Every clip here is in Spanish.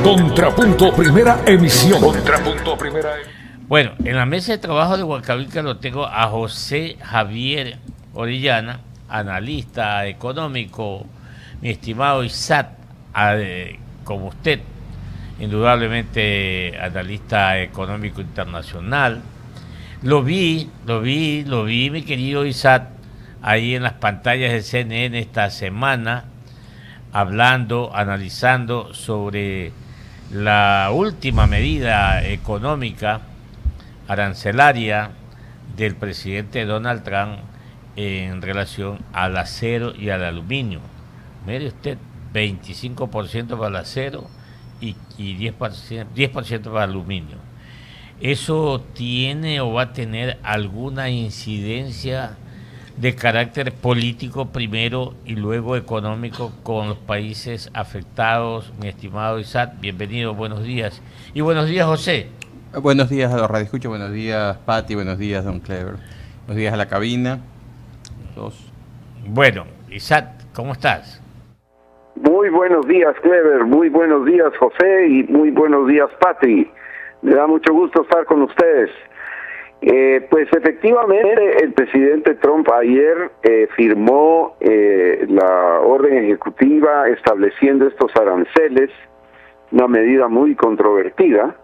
Contrapunto Primera Emisión. Bueno, en la mesa de trabajo de Huancavelica lo tengo a José Javier Orellana, analista económico, mi estimado Isaac, como usted, indudablemente analista económico internacional. Lo vi, mi querido Isaac, ahí en las pantallas de CNN esta semana, hablando, analizando sobre la última medida económica arancelaria del presidente Donald Trump en relación al acero y al aluminio. Mire usted, 25% para el acero y 10% para el aluminio. ¿Eso tiene o va a tener alguna incidencia de carácter político primero y luego económico con los países afectados? Mi estimado Isaac, bienvenido, buenos días. Y buenos días, José. Buenos días a los radioescuchas, buenos días, Pati, buenos días, don Clever. Buenos días a la cabina. Bueno, Isaac, ¿cómo estás? Muy buenos días, Clever, muy buenos días, José, y muy buenos días, Pati. Me da mucho gusto estar con ustedes. Pues efectivamente el presidente Trump ayer firmó la orden ejecutiva estableciendo estos aranceles, una medida muy controvertida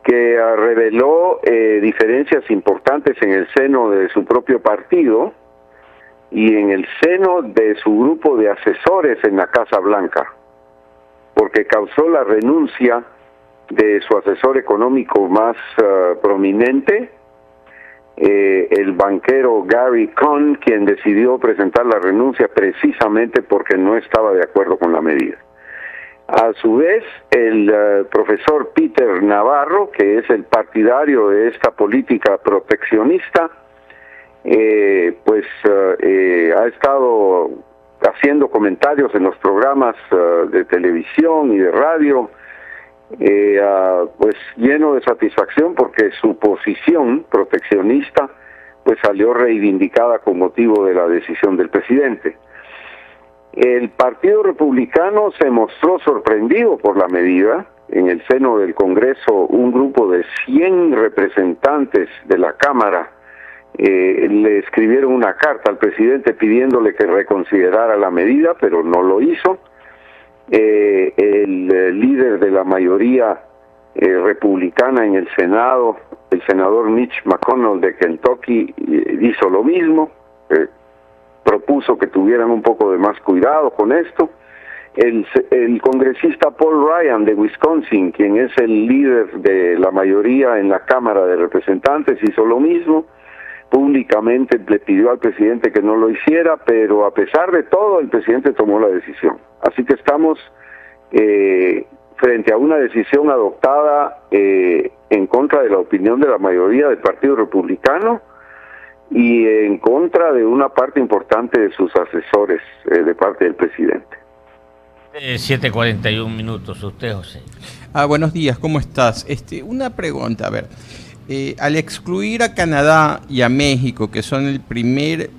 que reveló diferencias importantes en el seno de su propio partido y en el seno de su grupo de asesores en la Casa Blanca, porque causó la renuncia de su asesor económico más prominente, el banquero Gary Cohn, quien decidió presentar la renuncia precisamente porque no estaba de acuerdo con la medida. A su vez, el profesor Peter Navarro, que es el partidario de esta política proteccionista, ha estado haciendo comentarios en los programas de televisión y de radio, pues lleno de satisfacción porque su posición proteccionista pues salió reivindicada con motivo de la decisión del presidente. El Partido Republicano se mostró sorprendido por la medida. En el seno del Congreso, un grupo de 100 representantes de la Cámara le escribieron una carta al presidente pidiéndole que reconsiderara la medida, pero no lo hizo. El líder de la mayoría republicana en el Senado, el senador Mitch McConnell de Kentucky, hizo lo mismo, propuso que tuvieran un poco de más cuidado con esto. El congresista Paul Ryan de Wisconsin, quien es el líder de la mayoría en la Cámara de Representantes, hizo lo mismo. Públicamente le pidió al presidente que no lo hiciera, pero a pesar de todo el presidente tomó la decisión. Así que estamos frente a una decisión adoptada en contra de la opinión de la mayoría del Partido Republicano y en contra de una parte importante de sus asesores de parte del presidente. 7:41 minutos, usted, José. Buenos días, ¿cómo estás? Una pregunta, a ver. Al excluir a Canadá y a México, que son el primer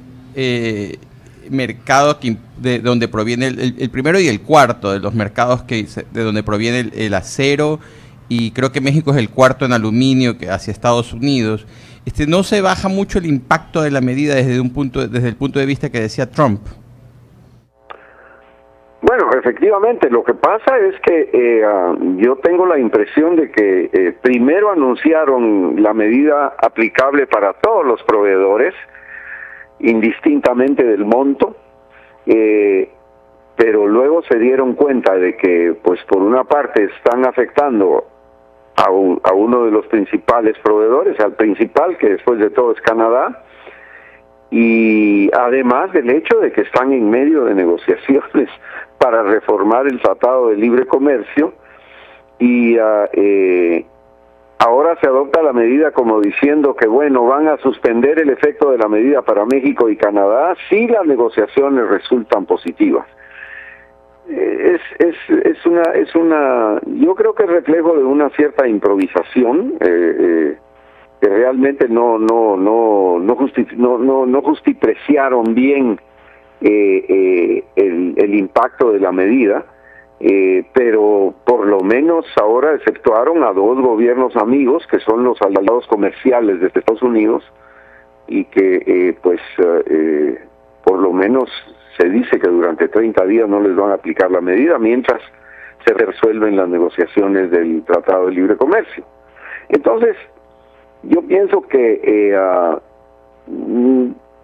mercado de donde proviene el primero y el cuarto de los mercados de donde proviene el acero, y creo que México es el cuarto en aluminio que hacia Estados Unidos, ¿no se baja mucho el impacto de la medida desde el punto de vista que decía Trump? Bueno, efectivamente, lo que pasa es que yo tengo la impresión de que primero anunciaron la medida aplicable para todos los proveedores, indistintamente del monto, pero luego se dieron cuenta de que, pues por una parte, están afectando a uno de los principales proveedores, al principal, que después de todo es Canadá, y además del hecho de que están en medio de negociaciones para reformar el Tratado de Libre Comercio, y ahora se adopta la medida como diciendo que, bueno, van a suspender el efecto de la medida para México y Canadá si las negociaciones resultan positivas. Yo creo que es reflejo de una cierta improvisación que realmente no justipreciaron bien el impacto de la medida. pero por lo menos ahora exceptuaron a dos gobiernos amigos que son los aliados comerciales de Estados Unidos y que por lo menos se dice que durante 30 días no les van a aplicar la medida mientras se resuelven las negociaciones del Tratado de Libre Comercio. Entonces, yo pienso que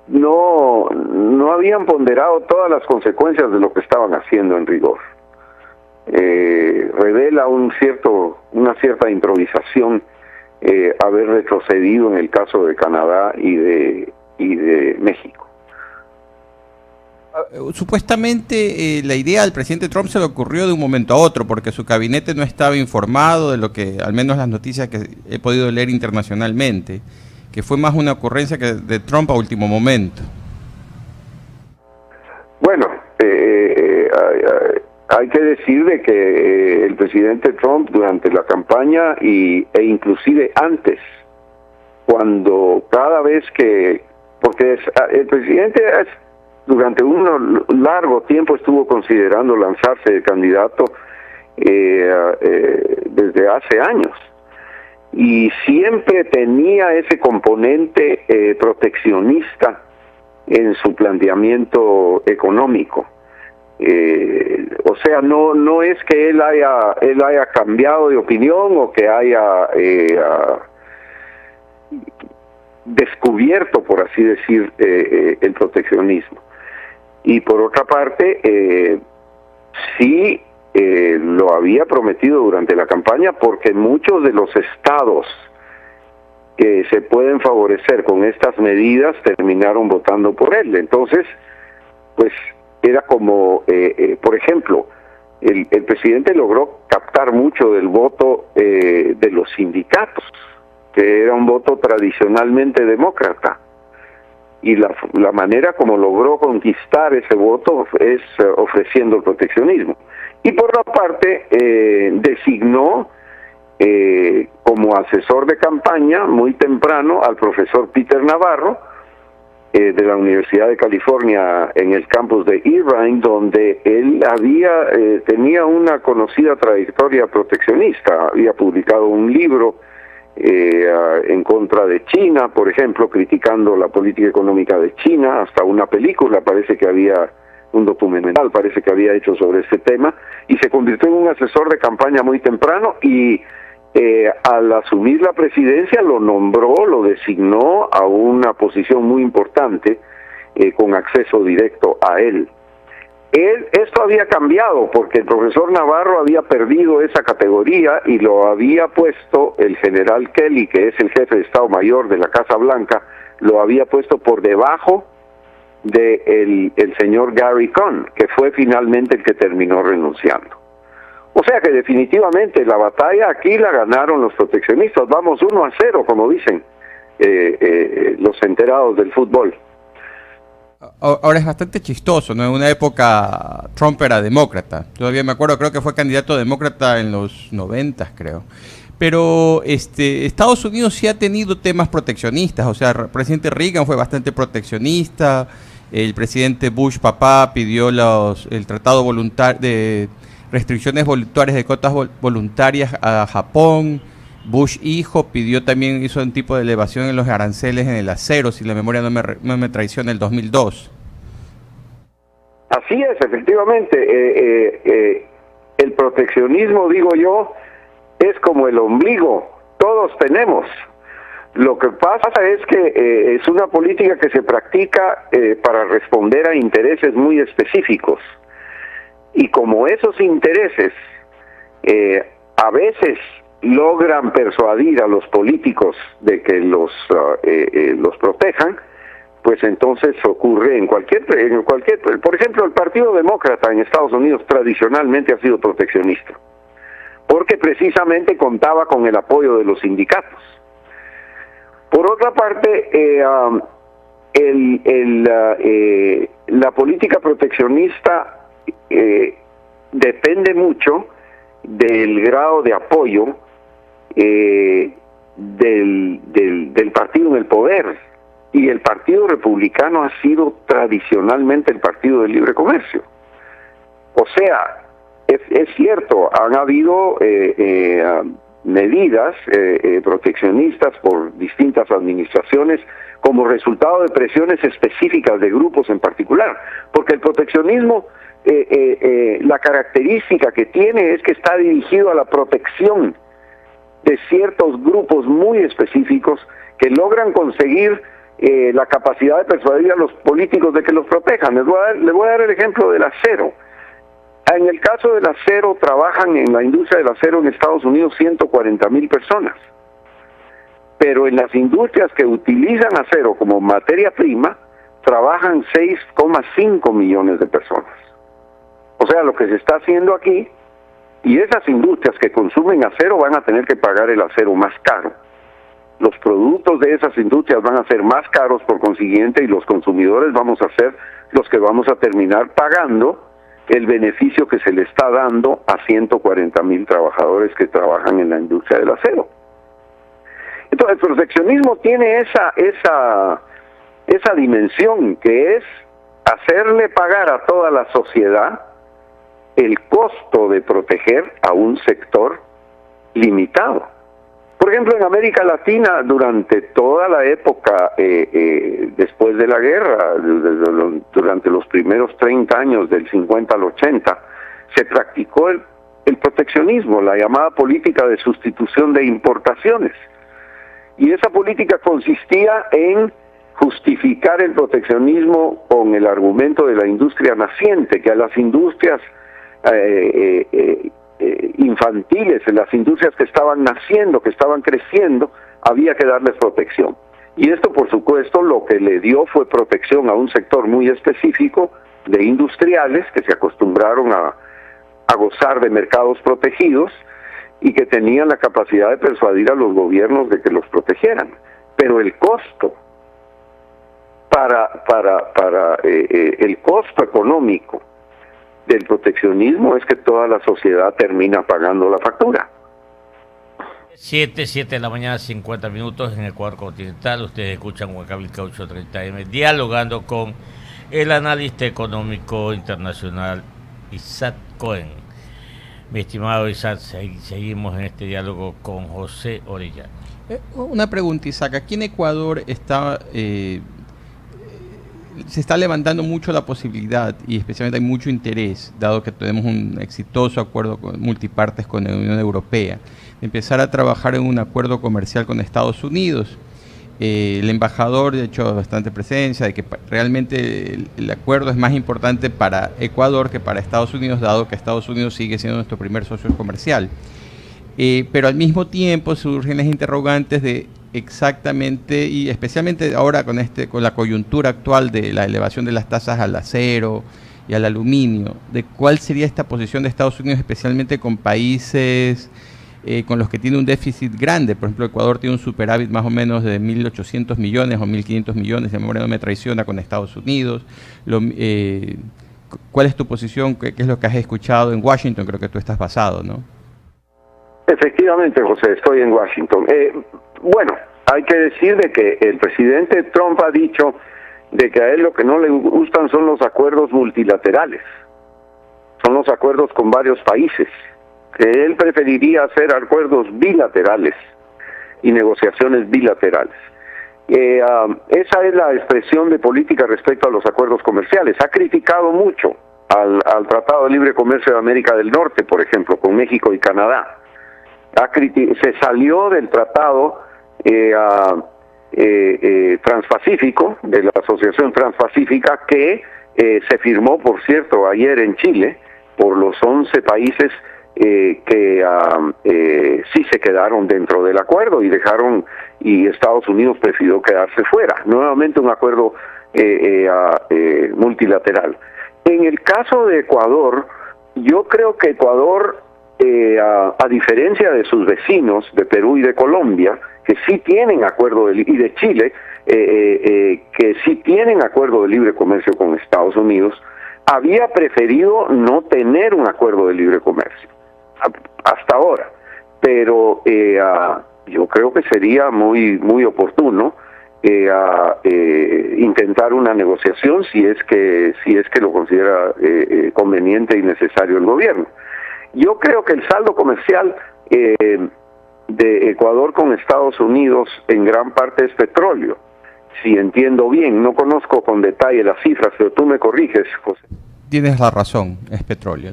no habían ponderado todas las consecuencias de lo que estaban haciendo en rigor. Revela una cierta improvisación haber retrocedido en el caso de Canadá y de México. Supuestamente la idea al presidente Trump se le ocurrió de un momento a otro porque su gabinete no estaba informado de lo que, al menos las noticias que he podido leer internacionalmente, que fue más una ocurrencia que de Trump a último momento. Bueno, hay que decir de que el presidente Trump durante la campaña e inclusive antes, cuando cada vez que, porque el presidente durante un largo tiempo estuvo considerando lanzarse de candidato desde hace años, y siempre tenía ese componente proteccionista en su planteamiento económico. O sea, no es que él haya cambiado de opinión o que haya descubierto, por así decir, el proteccionismo. Y por otra parte, sí lo había prometido durante la campaña, porque muchos de los estados que se pueden favorecer con estas medidas terminaron votando por él. Entonces, pues era como, por ejemplo, el presidente logró captar mucho del voto de los sindicatos, que era un voto tradicionalmente demócrata. Y la manera como logró conquistar ese voto es ofreciendo el proteccionismo. Y por otra parte, designó como asesor de campaña muy temprano al profesor Peter Navarro, de la Universidad de California en el campus de Irvine, donde él tenía una conocida trayectoria proteccionista. Había publicado un libro en contra de China, por ejemplo, criticando la política económica de China, hasta una película, parece que había un documental, parece que había hecho sobre este tema, y se convirtió en un asesor de campaña muy temprano, y al asumir la presidencia lo designó a una posición muy importante, con acceso directo a él. Esto había cambiado porque el profesor Navarro había perdido esa categoría y lo había puesto el general Kelly, que es el jefe de Estado Mayor de la Casa Blanca, lo había puesto por debajo de el señor Gary Cohn, que fue finalmente el que terminó renunciando. O sea que definitivamente la batalla aquí la ganaron los proteccionistas. Vamos 1-0, como dicen los enterados del fútbol. Ahora es bastante chistoso, ¿no? En una época Trump era demócrata. Todavía me acuerdo, creo que fue candidato demócrata en los 90, creo. Pero Estados Unidos sí ha tenido temas proteccionistas. O sea, el presidente Reagan fue bastante proteccionista. El presidente Bush papá pidió el tratado de restricciones voluntarias de cotas voluntarias a Japón. Bush hijo hizo un tipo de elevación en los aranceles en el acero, si la memoria no me traiciona, en el 2002. Así es, efectivamente. El proteccionismo, digo yo, es como el ombligo, todos tenemos. Lo que pasa es que es una política que se practica para responder a intereses muy específicos. Y como esos intereses a veces logran persuadir a los políticos de que los protejan, pues entonces ocurre en cualquier, por ejemplo, el Partido Demócrata en Estados Unidos tradicionalmente ha sido proteccionista, porque precisamente contaba con el apoyo de los sindicatos. Por otra parte, la política proteccionista depende mucho del grado de apoyo del partido en el poder, y el Partido Republicano ha sido tradicionalmente el partido del libre comercio. O sea, es cierto, han habido medidas proteccionistas por distintas administraciones como resultado de presiones específicas de grupos en particular, porque el proteccionismo, la característica que tiene es que está dirigido a la protección de ciertos grupos muy específicos que logran conseguir la capacidad de persuadir a los políticos de que los protejan. Les voy a dar el ejemplo del acero. En el caso del acero, trabajan en la industria del acero en Estados Unidos 140,000 personas. Pero en las industrias que utilizan acero como materia prima, trabajan 6,5 millones de personas. O sea, lo que se está haciendo aquí, y esas industrias que consumen acero van a tener que pagar el acero más caro. Los productos de esas industrias van a ser más caros por consiguiente, y los consumidores vamos a ser los que vamos a terminar pagando el beneficio que se le está dando a 140,000 trabajadores que trabajan en la industria del acero. Entonces, el proteccionismo tiene esa dimensión, que es hacerle pagar a toda la sociedad el costo de proteger a un sector limitado. Por ejemplo, en América Latina, durante toda la época después de la guerra, durante los primeros 30 años, del 50 al 80, se practicó el proteccionismo, la llamada política de sustitución de importaciones. Y esa política consistía en justificar el proteccionismo con el argumento de la industria naciente, que a las industrias infantiles, en las industrias que estaban naciendo, que estaban creciendo, había que darles protección. Y esto, por supuesto, lo que le dio fue protección a un sector muy específico de industriales que se acostumbraron a gozar de mercados protegidos y que tenían la capacidad de persuadir a los gobiernos de que los protegieran. Pero el costo el costo económico del proteccionismo es que toda la sociedad termina pagando la factura. 7 de la mañana, 50 minutos en Ecuador continental. Ustedes escuchan Huancavelica 830M, dialogando con el analista económico internacional Isaac Cohen. Mi estimado Isaac, seguimos en este diálogo con José Orellana. Una pregunta, Isaac. Aquí en Ecuador se está levantando mucho la posibilidad, y especialmente hay mucho interés, dado que tenemos un exitoso acuerdo multipartes con la Unión Europea, de empezar a trabajar en un acuerdo comercial con Estados Unidos. El embajador ha hecho bastante presencia de que realmente el acuerdo es más importante para Ecuador que para Estados Unidos, dado que Estados Unidos sigue siendo nuestro primer socio comercial. Pero al mismo tiempo surgen las interrogantes de exactamente, y especialmente ahora con la coyuntura actual de la elevación de las tasas al acero y al aluminio, de cuál sería esta posición de Estados Unidos, especialmente con países con los que tiene un déficit grande. Por ejemplo, Ecuador tiene un superávit más o menos de 1.800 millones o 1.500 millones, si la memoria no me traiciona, con Estados Unidos. ¿Cuál es tu posición? ¿Qué es lo que has escuchado en Washington? Creo que tú estás basado, ¿no? Efectivamente, José, estoy en Washington. Bueno, hay que decir de que el presidente Trump ha dicho de que a él lo que no le gustan son los acuerdos multilaterales, son los acuerdos con varios países, que él preferiría hacer acuerdos bilaterales y negociaciones bilaterales. Esa es la expresión de política respecto a los acuerdos comerciales. Ha criticado mucho al Tratado de Libre Comercio de América del Norte, por ejemplo, con México y Canadá. Se salió del tratado transpacífico, de la Asociación Transpacífica, que se firmó, por cierto, ayer en Chile, por los 11 países que sí se quedaron dentro del acuerdo y Estados Unidos prefirió quedarse fuera. Nuevamente un acuerdo multilateral. En el caso de Ecuador, yo creo que Ecuador, a diferencia de sus vecinos de Perú y de Colombia, que sí tienen acuerdo y de Chile, que sí tienen acuerdo de libre comercio con Estados Unidos, había preferido no tener un acuerdo de libre comercio hasta ahora, pero yo creo que sería muy oportuno intentar una negociación si es que lo considera conveniente y necesario el gobierno. Yo creo que el saldo comercial de Ecuador con Estados Unidos en gran parte es petróleo. Si entiendo bien, no conozco con detalle las cifras, pero tú me corriges, José. Tienes la razón, es petróleo.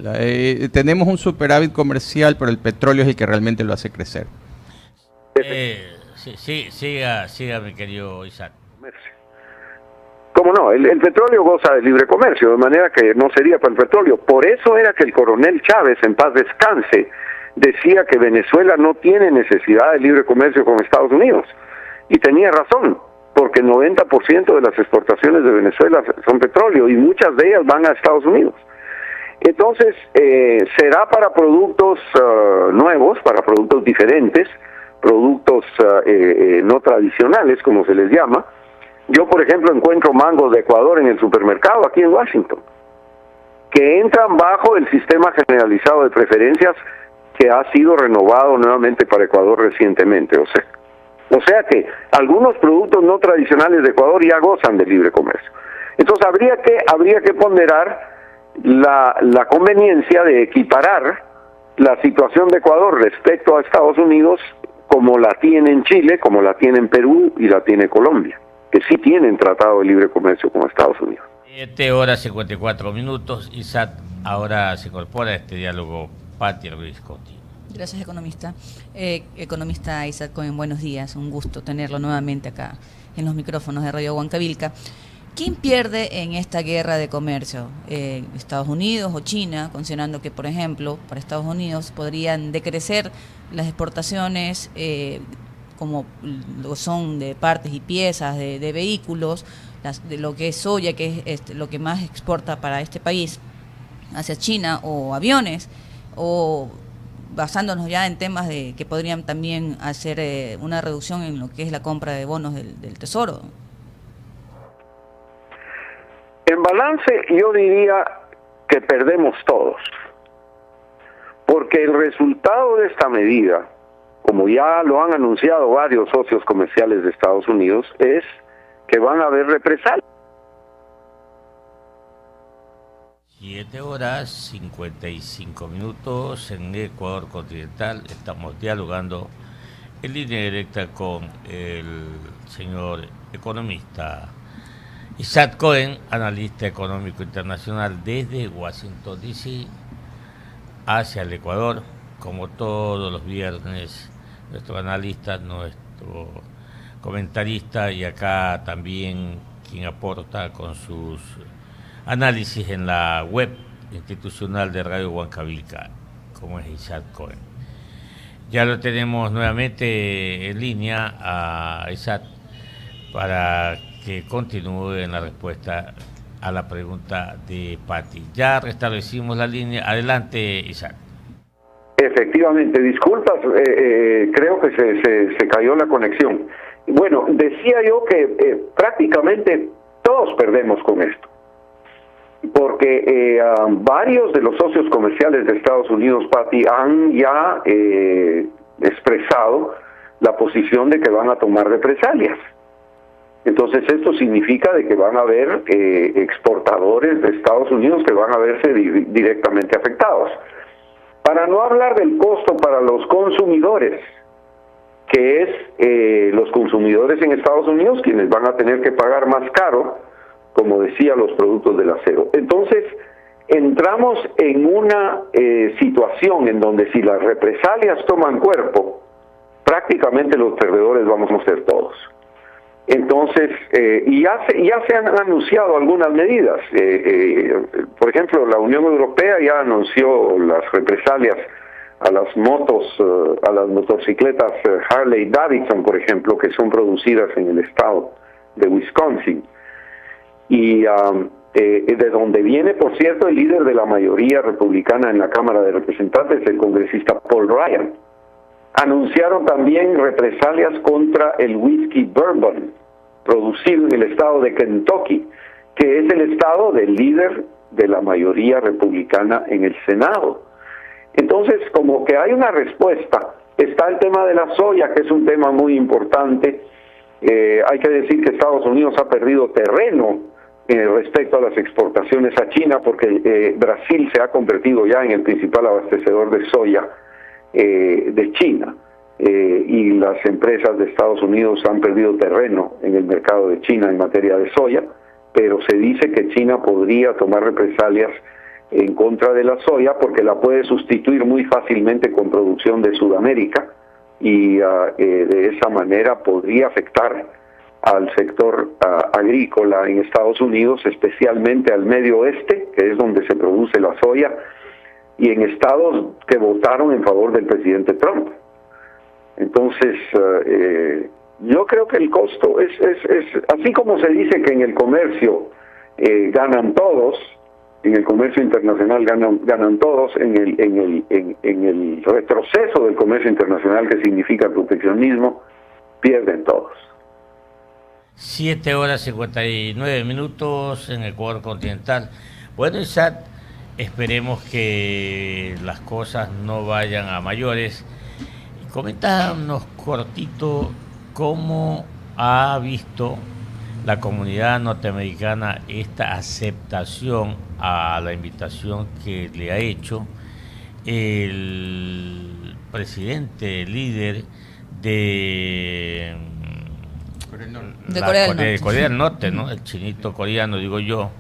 Tenemos un superávit comercial, pero el petróleo es el que realmente lo hace crecer. Siga, mi querido Isaac. ¿Cómo no? El petróleo goza de libre comercio, de manera que no sería para el petróleo. Por eso era que el coronel Chávez, en paz descanse, decía que Venezuela no tiene necesidad de libre comercio con Estados Unidos. Y tenía razón, porque el 90% de las exportaciones de Venezuela son petróleo y muchas de ellas van a Estados Unidos. Entonces, será para productos nuevos, para productos diferentes, productos no tradicionales, como se les llama. Yo, por ejemplo, encuentro mangos de Ecuador en el supermercado aquí en Washington, que entran bajo el sistema generalizado de preferencias que ha sido renovado nuevamente para Ecuador recientemente. O sea que algunos productos no tradicionales de Ecuador ya gozan de libre comercio. Entonces habría que ponderar la conveniencia de equiparar la situación de Ecuador respecto a Estados Unidos como la tiene en Chile, como la tiene en Perú y la tiene Colombia, que sí tienen tratado de libre comercio con Estados Unidos. 7:54. Isaac ahora se incorpora a este diálogo Patti Ruiz Conti. Gracias, economista. Economista Isaac Cohen, buenos días. Un gusto tenerlo nuevamente acá en los micrófonos de Radio Huancavilca. ¿Quién pierde en esta guerra de comercio? ¿Estados Unidos o China? Considerando que, por ejemplo, para Estados Unidos podrían decrecer las exportaciones como lo son de partes y piezas de vehículos, de lo que es soya, que es lo que más exporta para este país, hacia China, o aviones, o basándonos ya en temas de que podrían también hacer una reducción en lo que es la compra de bonos del Tesoro. En balance, yo diría que perdemos todos, porque el resultado de esta medida, como ya lo han anunciado varios socios comerciales de Estados Unidos, es que van a haber represalias. 7:55 en Ecuador continental. Estamos dialogando en línea directa con el señor economista Isaac Cohen, analista económico internacional desde Washington DC hacia el Ecuador. Como todos los viernes, nuestro analista, nuestro comentarista, y acá también quien aporta con sus análisis en la web institucional de Radio Huancavilca, como es Isaac Cohen. Ya lo tenemos nuevamente en línea a Isaac para que continúe en la respuesta a la pregunta de Patti. Ya restablecimos la línea. Adelante, Isaac. Efectivamente, disculpas, creo que se cayó la conexión. Bueno, decía yo que prácticamente todos perdemos con esto, porque varios de los socios comerciales de Estados Unidos, Patti, han ya expresado la posición de que van a tomar represalias. Entonces esto significa de que van a haber exportadores de Estados Unidos que van a verse directamente afectados. Para no hablar del costo para los consumidores, que es los consumidores en Estados Unidos quienes van a tener que pagar más caro, como decía, los productos del acero. Entonces entramos en una situación en donde si las represalias toman cuerpo, prácticamente los perdedores vamos a ser todos. Entonces, y ya se han anunciado algunas medidas. Por ejemplo, la Unión Europea ya anunció las represalias a las a las motocicletas Harley Davidson, por ejemplo, que son producidas en el estado de Wisconsin. Y de donde viene, por cierto, el líder de la mayoría republicana en la Cámara de Representantes, el congresista Paul Ryan. Anunciaron también represalias contra el whisky bourbon, producido en el estado de Kentucky, que es el estado del líder de la mayoría republicana en el Senado. Entonces, como que hay una respuesta. Está el tema de la soya, que es un tema muy importante. Hay que decir que Estados Unidos ha perdido terreno respecto a las exportaciones a China, porque Brasil se ha convertido ya en el principal abastecedor de soya de China, y las empresas de Estados Unidos han perdido terreno en el mercado de China en materia de soya, pero se dice que China podría tomar represalias en contra de la soya porque la puede sustituir muy fácilmente con producción de Sudamérica, y de esa manera podría afectar al sector agrícola en Estados Unidos, especialmente al medio oeste, que es donde se produce la soya, y en estados que votaron en favor del presidente Trump. Entonces, yo creo que el costo es así como se dice que en el comercio ganan todos, en el comercio internacional ganan todos, en el retroceso del comercio internacional, que significa proteccionismo, pierden todos. 7:59 en el Ecuador continental. Bueno, Isaac, esperemos que las cosas no vayan a mayores. Coméntanos cortito cómo ha visto la comunidad norteamericana esta aceptación a la invitación que le ha hecho el presidente líder de Corea del Norte, ¿no? El chinito coreano, digo yo,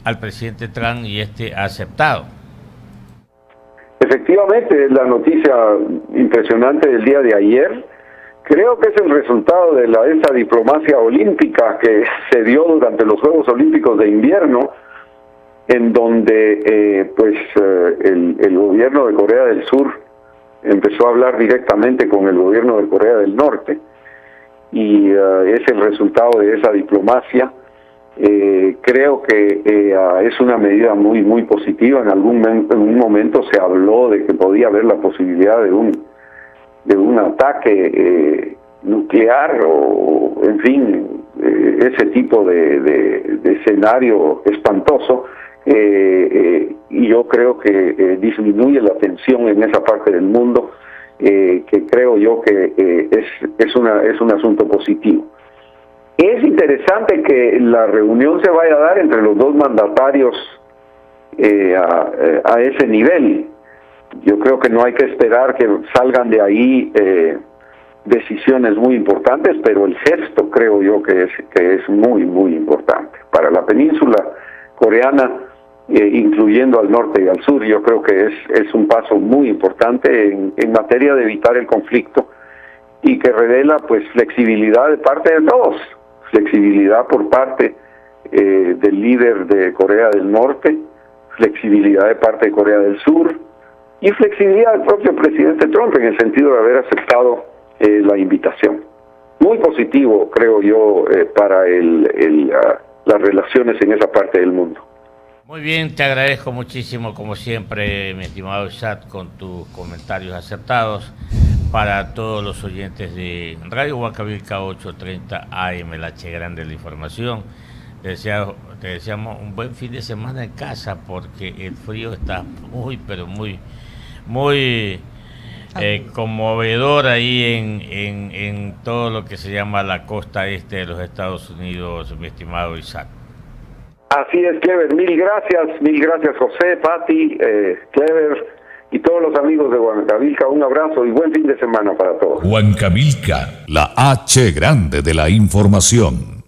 al presidente Trump, y ha aceptado. Efectivamente, la noticia impresionante del día de ayer, creo que es el resultado de esa diplomacia olímpica que se dio durante los Juegos Olímpicos de Invierno, en donde el gobierno de Corea del Sur empezó a hablar directamente con el gobierno de Corea del Norte, y es el resultado de esa diplomacia. Creo que es una medida muy muy positiva. En un momento se habló de que podía haber la posibilidad de un ataque nuclear, o en fin, ese tipo de escenario espantoso, y yo creo que disminuye la tensión en esa parte del mundo, que creo yo que es un asunto positivo. Es interesante que la reunión se vaya a dar entre los dos mandatarios a ese nivel. Yo creo que no hay que esperar que salgan de ahí decisiones muy importantes, pero el gesto creo yo que es muy muy importante para la península coreana, incluyendo al norte y al sur. Yo creo que es un paso muy importante en materia de evitar el conflicto, y que revela pues flexibilidad de parte de todos, flexibilidad por parte del líder de Corea del Norte, flexibilidad de parte de Corea del Sur, y flexibilidad del propio presidente Trump en el sentido de haber aceptado la invitación. Muy positivo, creo yo, para las relaciones en esa parte del mundo. Muy bien, te agradezco muchísimo, como siempre, mi estimado Isaac, con tus comentarios acertados para todos los oyentes de Radio Huancavilca 830 AM, el H grande de la información. Te deseamos un buen fin de semana en casa, porque el frío está muy, pero muy conmovedor ahí en todo lo que se llama la costa este de los Estados Unidos, mi estimado Isaac. Así es, Clever, mil gracias José, Pati, Clever y todos los amigos de Huancavilca. Un abrazo y buen fin de semana para todos. Huancavilca, la H grande de la información.